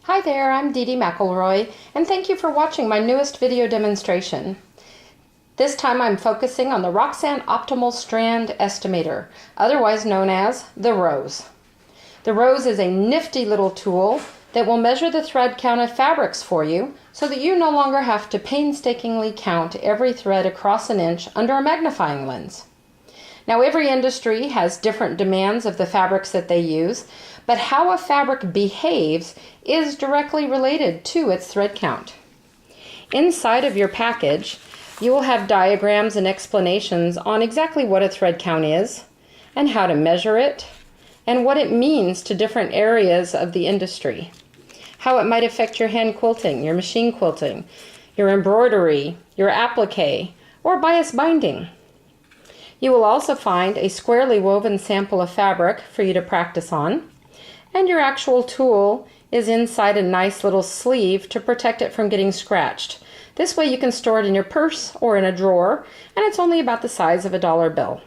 Hi there, I'm Dee Dee McElroy, and thank you for watching my newest video demonstration. This time I'm focusing on the Roxanne Optimal Strand Estimator, otherwise known as the R.O.S E. The R.O.S E is a nifty little tool that will measure the thread count of fabrics for you so that you no longer have to painstakingly count every thread across an inch under a magnifying lens. Now, every industry has different demands of the fabrics that they use, but how a fabric behaves is directly related to its thread count. Inside of your package, you will have diagrams and explanations on exactly what a thread count is, and how to measure it, and what it means to different areas of the industry. How it might affect your hand quilting, your machine quilting, your embroidery, your appliqué, or bias binding. You will also find a squarely woven sample of fabric for you to practice on, and your actual tool is inside a nice little sleeve to protect it from getting scratched. This way you can store it in your purse or in a drawer, and it's only about the size of a dollar bill.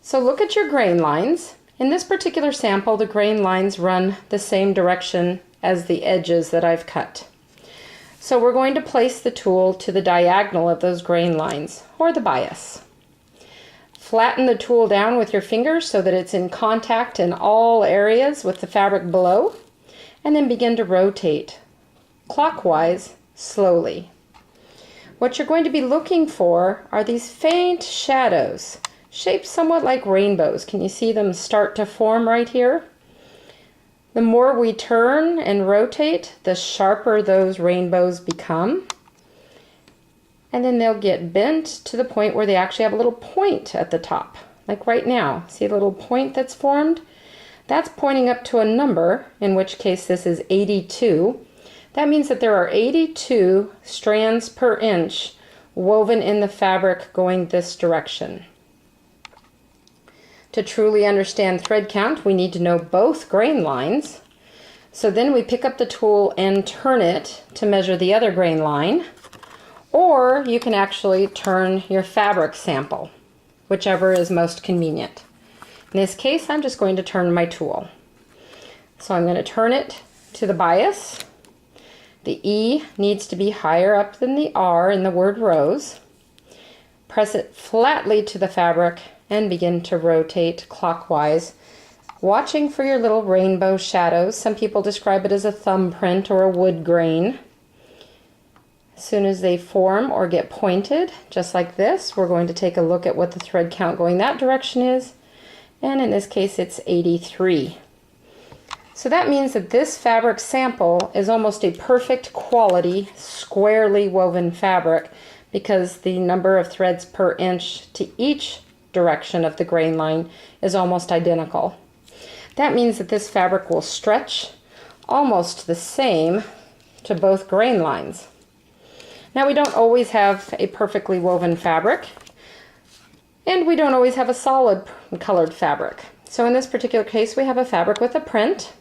So look at your grain lines. In this particular sample, the grain lines run the same direction as the edges that I've cut. So we're going to place the tool to the diagonal of those grain lines, or the bias. Flatten the tool down with your fingers so that it's in contact in all areas with the fabric below, and then begin to rotate clockwise slowly. What you're going to be looking for are these faint shadows, shaped somewhat like rainbows. Can you see them start to form right here? The more we turn and rotate, the sharper those rainbows become. And then they'll get bent to the point where they actually have a little point at the top. Like right now, see a little point that's formed? That's pointing up to a number, in which case this is 82. That means that there are 82 strands per inch woven in the fabric going this direction. To truly understand thread count, we need to know both grain lines. So then we pick up the tool and turn it to measure the other grain line. Or you can actually turn your fabric sample, whichever is most convenient. In this case, I'm just going to turn my tool. So I'm going to turn it to the bias. The E needs to be higher up than the R in the word R.O.S.E. Press it flatly to the fabric and begin to rotate clockwise, watching for your little rainbow shadows. Some people describe it as a thumbprint or a wood grain. As soon as they form or get pointed, just like this, we're going to take a look at what the thread count going that direction is, and in this case it's 83. So that means that this fabric sample is almost a perfect quality, squarely woven fabric, because the number of threads per inch to each direction of the grain line is almost identical. That means that this fabric will stretch almost the same to both grain lines. Now, we don't always have a perfectly woven fabric, and we don't always have a solid colored fabric. So in this particular case, we have a fabric with a print,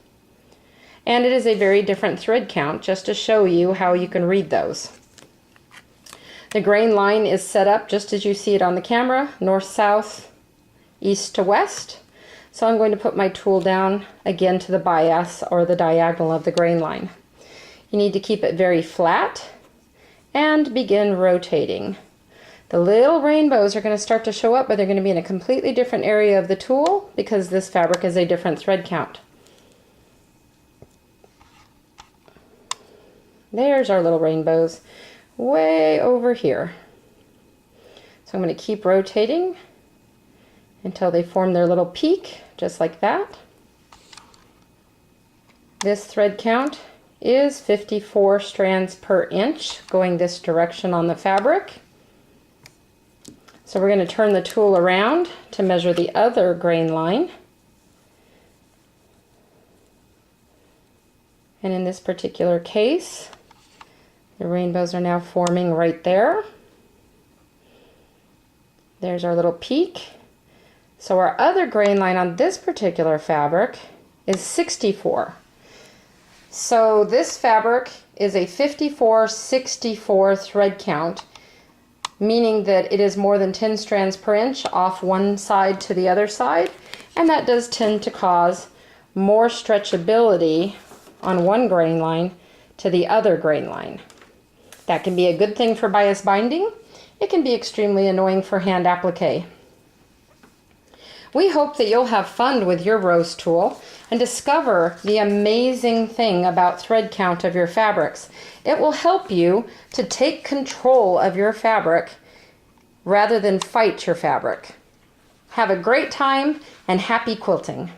and it is a very different thread count, just to show you how you can read those. The grain line is set up just as you see it on the camera, north-south, east to west. So I'm going to put my tool down again to the bias, or the diagonal of the grain line. You need to keep it very flat and begin rotating. The little rainbows are going to start to show up, but they're going to be in a completely different area of the tool because this fabric is a different thread count. There's our little rainbows way over here. So I'm going to keep rotating until they form their little peak, just like that. This thread count is 54 strands per inch going this direction on the fabric. So we're going to turn the tool around to measure the other grain line. And in this particular case, the rainbows are now forming right there. There's our little peak. So our other grain line on this particular fabric is 64. So this fabric is a 54-64 thread count, meaning that it is more than 10 strands per inch off one side to the other side, and that does tend to cause more stretchability on one grain line to the other grain line. That can be a good thing for bias binding. It can be extremely annoying for hand applique. We hope that you'll have fun with your R.O.S.E tool and discover the amazing thing about thread count of your fabrics. It will help you to take control of your fabric rather than fight your fabric. Have a great time and happy quilting!